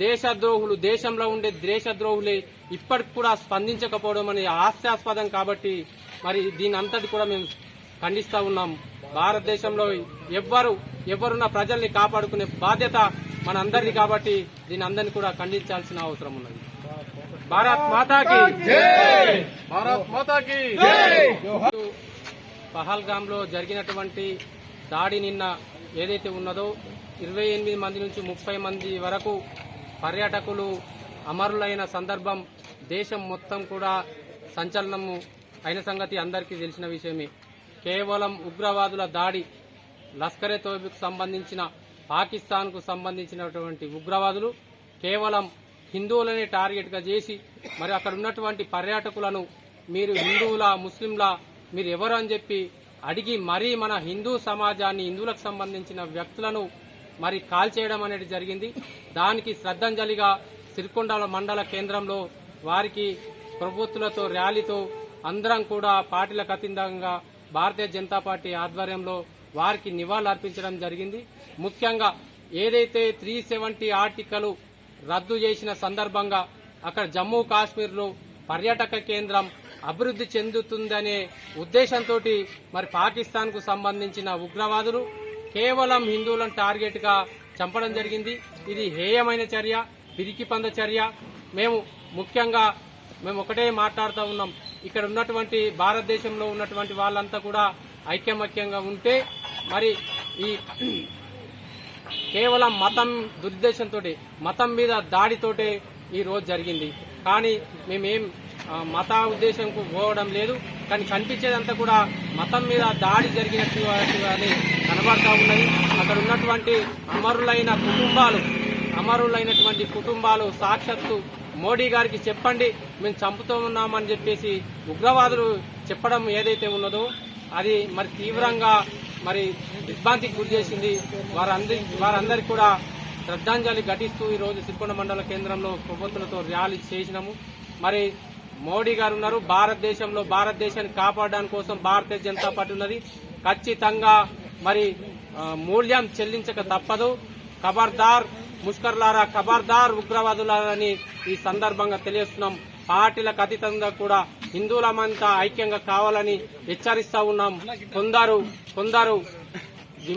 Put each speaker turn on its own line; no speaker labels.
దేశద్రోహులు, దేశంలో ఉండే దేశద్రోహులే ఇప్పటికి కూడా స్పందించకపోవడం అనేది హాస్యాస్పదం. కాబట్టి మరి దీని అంతటి కూడా మేము ఖండిస్తా ఉన్నాం. భారతదేశంలో ఎవరున్న ప్రజల్ని కాపాడుకునే బాధ్యత మనందరిది. కాబట్టి దీని అందరినీ కూడా ఖండించాల్సిన అవసరం ఉన్నది. భారత్ మాతాకి జై, భారత్ మాతాకి జై. పహల్గామ్ లో జరిగినటువంటి దాడి నిన్న ఏదైతే ఉన్నదో 28 మంది నుంచి 30 మంది వరకు పర్యాటకులు అమరులైన సందర్భం దేశం మొత్తం కూడా సంచలనము అయిన సంగతి అందరికీ తెలిసిన విషయమే. కేవలం ఉగ్రవాదుల దాడి, లష్కరే తోయిబాకు సంబంధించిన, పాకిస్తాన్ కు సంబంధించినటువంటి ఉగ్రవాదులు కేవలం హిందువులనే టార్గెట్ గా చేసి మరి అక్కడ ఉన్నటువంటి పర్యాటకులను మీరు హిందువులా, ముస్లింలా, మీరు ఎవరు అని చెప్పి అడిగి మరీ మన హిందూ సమాజాన్ని, హిందువులకు సంబంధించిన వ్యక్తులను మరి కాల్చేయడం అనేది జరిగింది. దానికి శ్రద్ధాంజలిగా సిరికొండ మండల కేంద్రంలో వారికి ప్రభుత్వాలతో ర్యాలీతో అందరం కూడా పార్టీలకు అతీతంగా భారతీయ జనతా పార్టీ ఆధ్వర్యంలో వారికి నివాళులు అర్పించడం జరిగింది. ముఖ్యంగా ఏదైతే 370 ఆర్టికల్ రద్దు చేసిన సందర్భంగా అక్కడ జమ్మూ కాశ్మీర్ లో పర్యాటక కేంద్రం అభివృద్ధి చెందుతుందనే ఉద్దేశంతో మరి పాకిస్తాన్ కు సంబంధించిన ఉగ్రవాదులు కేవలం హిందువులను టార్గెట్ గా చంపడం జరిగింది. ఇది హేయమైన చర్య, పిరికి పంద చర్య. ముఖ్యంగా మేము ఒకటే మాట్లాడుతూ ఉన్నాం, ఇక్కడ ఉన్నటువంటి భారతదేశంలో ఉన్నటువంటి వాళ్ళంతా కూడా ఐక్యమత్యంగా ఉంటే మరి ఈ కేవలం మతం దురుద్దేశంతో, మతం మీద దాడితోటే ఈ రోజు జరిగింది. కానీ మేమేం మత ఉద్దేశంకు పోవడం లేదు. కానీ కనిపించేదంతా కూడా మతం మీద దాడి జరిగినట్టుగానే కనబడతా ఉన్నది. అక్కడ ఉన్నటువంటి అమరులైనటువంటి కుటుంబాలు సాక్షాత్తు మోడీ గారికి చెప్పండి, మేము చంపుతూ ఉన్నామని చెప్పేసి ఉగ్రవాదులు చెప్పడం ఏదైతే ఉన్నదో అది మరి తీవ్రంగా మరి దిగ్భ్రాంతికి గురి చేసింది. వారందరికీ కూడా శ్రద్ధాంజలి ఘటిస్తూ ఈ రోజు సిరికొండ మండల కేంద్రంలో కొవ్వొత్తులతో ర్యాలీ చేసినాము. మరి మోడీ గారు ఉన్నారు, భారతదేశాన్ని కాపాడడానికి కోసం భారతీయ జనతా పార్టీ ఉన్నది. ఖచ్చితంగా మరి మూల్యం చెల్లించక తప్పదు. ఖబర్దార్ ముష్కర్లారా, ఖబర్దార్ ఉగ్రవాదులారని ఈ సందర్భంగా తెలియజేస్తున్నాం. పార్టీలకు అతీతంగా కూడా హిందువులమంతా ఐక్యంగా కావాలని హెచ్చరిస్తా ఉన్నాం. కొందరు